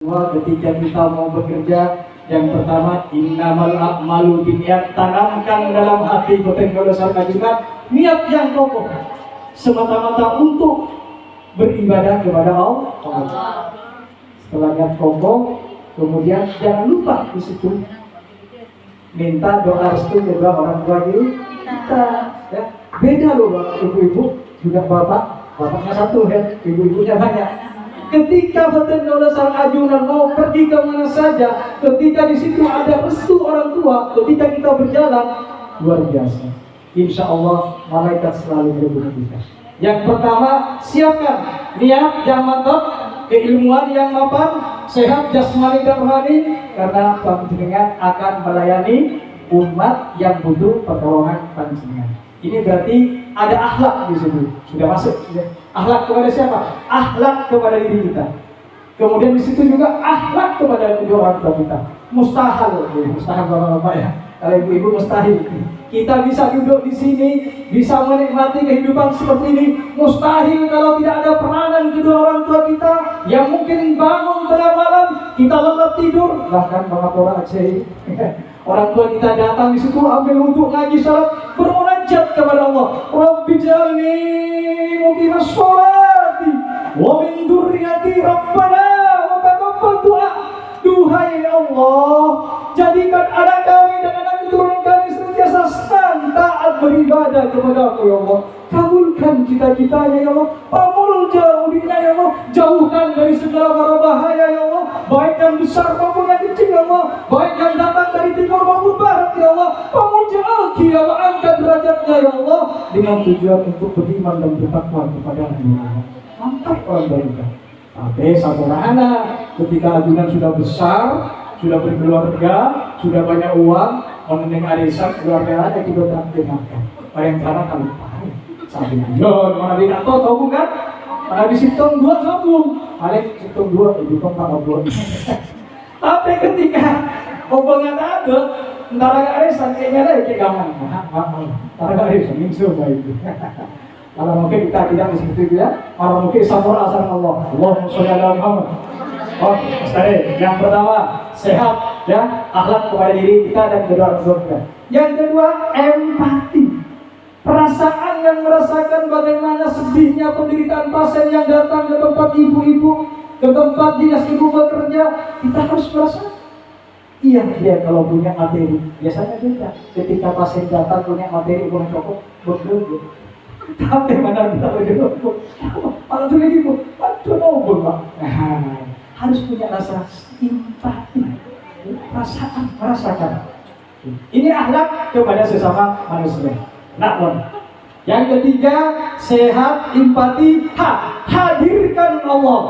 kedua ketika kita mau bekerja, yang pertama innamal a'malu binniyat, tanamkan dalam hati Potenggolo Sarkajungan niat yang kokoh semata-mata untuk beribadah kepada Allah. Setelah niat kokoh, kemudian jangan lupa di situ minta doa restu kedua orang tua kita. Ya. Beda loh ibu-ibu juga bapaknya satu ya, ibu-ibunya banyak. Ketika Potenggolo Sarkajungan mau pergi ke mana saja, ketika di situ ada restu orang tua, ketika kita berjalan luar biasa. Insya Allah malaikat selalu berbunyi kita. Yang pertama, siapkan niat yang mantap, keilmuan yang mapan, sehat jasmani dan rohani, karena panjenengan akan melayani umat yang butuh pertolongan panjenengan. Ini berarti ada akhlak di situ, sudah masuk. Ya. Akhlak kepada siapa? Akhlak kepada diri kita. Kemudian di situ juga akhlak kepada kedua orang tua kita. Mustahil, mustahil bapak-bapak ya. Kalau ibu-ibu mustahil. Kita bisa duduk di sini, bisa menikmati kehidupan seperti ini. Mustahil kalau tidak ada peranan kedua orang tua kita yang mungkin bangun tengah malam, kita lelap tidur. Bahkan bapak-bapak Aceh, orang tua kita datang di situ ambil wudhu, ngaji salat, bermunajat kepada Allah. Rabbi jalni muqimas sholati wa min dzurriyyati rabbana wa taqabbal du'a. Duhai Allah, jadikan anak kami dan anak keturunan kami senantiasa taat beribadah kepada-Mu ya Allah. Kabulkan cita-citanya ya Allah. Pamul jauhinya ya Allah. Jauhkan dari segala mara bahaya ya Allah. Baik yang besar maupun yang kecil ya Allah. Baik yang datang dari timur maupun barat ya Allah. Pamul jauhi ya Allah. Angkat derajatnya ya Allah. Dengan tujuan untuk beriman dan bertakwa kepada-Mu ya Allah. Mantap orang barukan. Tapi satu anak ketika ajunan sudah besar, sudah berkeluarga, sudah banyak uang, mengenai arisan keluarga ada kita traktir makan. Bayangkan kalau pakai sambil yon, mana dia tahu kan? Mana di situ dua sabung, alik situ dua, itu kan tak dua. Tapi ketika hubungan ada, antara arisan kayaknya ada kayak gaman, antara arisan mingsu baik. Kalau mungkin kita tidak seperti itu ya, kalau mungkin sampurna asal Allah. Allahumma sholli ala Muhammad. Oh, yang pertama sehat ya, akhlak kepada diri kita dan kedua orang tua kita. Yang kedua empati, perasaan yang merasakan bagaimana sedihnya penderitaan pasien yang datang ke tempat ibu-ibu, ke tempat dinas ibu bekerja. Kita harus merasa iya dia kalau punya materi biasanya beda. Ketika pasien datang punya materi uang cokok bekerja. Tapi mana kita berdua, kalau tuh lagi pun, aduh noble pak. Harus punya rasa simpati, perasaan, merasakan. Ini akhlak kepada sesama manusia. Nah, yang ketiga sehat, empati, hadirkan Allah.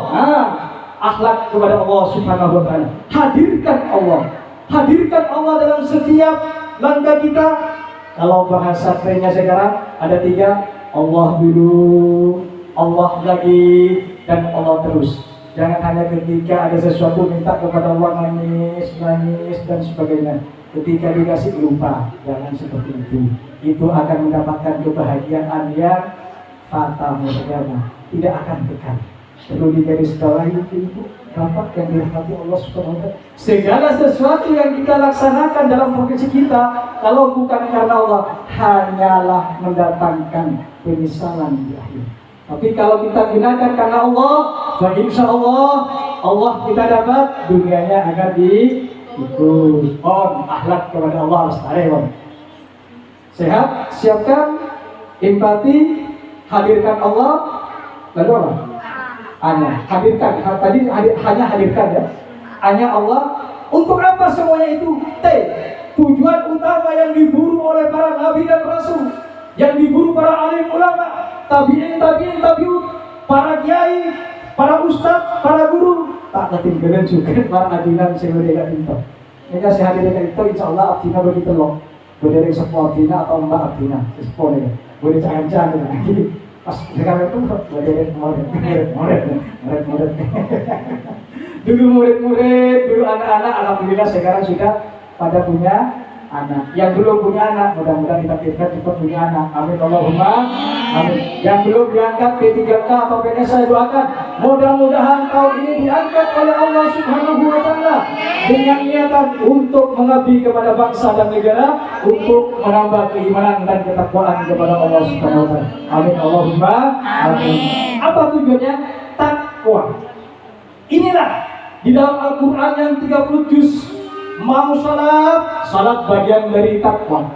Akhlak kepada Allah Subhanahu Wa Taala. Hadirkan Allah dalam setiap langkah kita. Kalau bahasa kerennya sekarang ada 3. Allah dulu, Allah lagi, dan Allah terus. Jangan hanya ketika ada sesuatu minta kepada Allah nangis dan sebagainya. Ketika dikasih lupa, jangan seperti itu. Itu akan mendapatkan kebahagiaan yang fata morgana, tidak akan kekal. Perlu digarisbawahi itu Bapak yang dirahmati Allah Subhanahu wa Ta'ala. Segala sesuatu yang kita laksanakan dalam profesi kita, kalau bukan karena Allah, hanyalah mendatangkan penyesalan di akhir. Tapi kalau kita gunakan karena Allah, insya Allah, Allah kita dapat dunianya akan diikut. Akhlak kepada Allah harus tarewan. Sehat, siapkan, empati, hadirkan Allah, lalu apa? Hanya hadirkan, tadi hanya hadirkan ya. Hanya Allah. Untuk apa semuanya itu? Tujuan utama yang diburu oleh para nabi dan rasul, yang diburu para alim ulama, tabi'in, para kiai, para ustaz, para guru, tak ketin kalian juga para ajunan sebenarnya itu. Jika saya hadirkan itu, insya Allah abdina begitu loh. Berdiri sepuh abdina atau mbak abdina, sepuh ya. Boleh jangan-jangan lagi. Pas sekarang itu berdiri murid. Dulu murid-murid, dulu anak-anak, alhamdulillah sekarang sudah pada punya anak. Yang belum punya anak, mudah-mudahan ditakdirkan cepat punya anak. Amin Allahumma amin. Yang belum diangkat P3K atau PNS, saya doakan mudah-mudahan tahun ini diangkat oleh Allah Subhanahu dengan niatan untuk mengabdi kepada bangsa dan negara, untuk menambah keimanan dan ketakwaan kepada Allah Subhanahu wa taala. Amin Allahumma amin. Apa tujuannya? Takwa. Inilah di dalam Al-Qur'an yang 30 juz. Mau salat bagian dari takwa.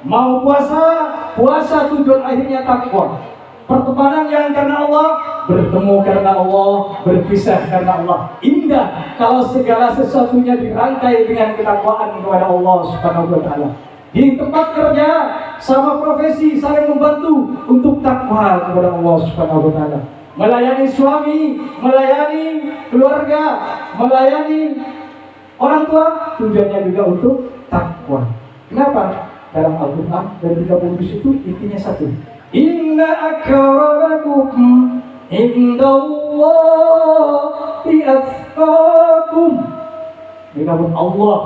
Mau puasa tujuan akhirnya takwa. Pertemanan yang karena Allah, bertemu karena Allah, berpisah karena Allah. Indah kalau segala sesuatunya dirangkai dengan ketakwaan kepada Allah Subhanahu wa taala. Di tempat kerja sama profesi saling membantu untuk takwa kepada Allah Subhanahu wa taala. Melayani suami, melayani keluarga, melayani orang tua, tujuannya juga untuk takwa. Kenapa? Dalam Al-Quran dari 30 juz itu intinya satu. Inna akramakum indallahi atqakum. Ini Allah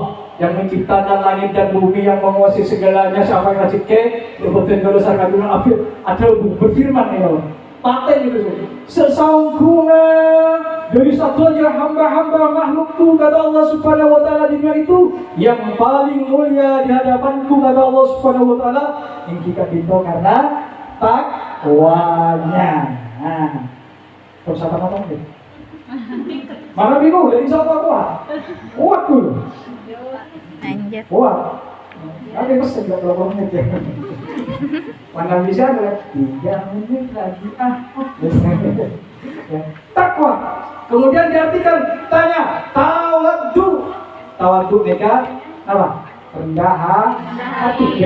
yang menciptakan langit dan bumi, yang menguasai segalanya, siapa yang ngasih ke lepotin kalau sarka dunia akhir ada berfirman ya Allah. Paten gitu sesungguhnya dari satu aja hamba-hamba makhlukku, kata Allah Subhanahu wa taala, di dunia itu yang paling mulia di hadapanku, kata Allah Subhanahu wa taala, yang kita itu karena takwanya. Nah, terus apa namanya? Mana bingung dari siapa kuat dulu. Anjir. Kuat. Tapi pasti nggak berapa menit ya. Mana bisa ada 3 menit lagi ya. Takwa. Kemudian diartikan, tanya tawaddu. Tawaddu mereka apa? Rendah hati.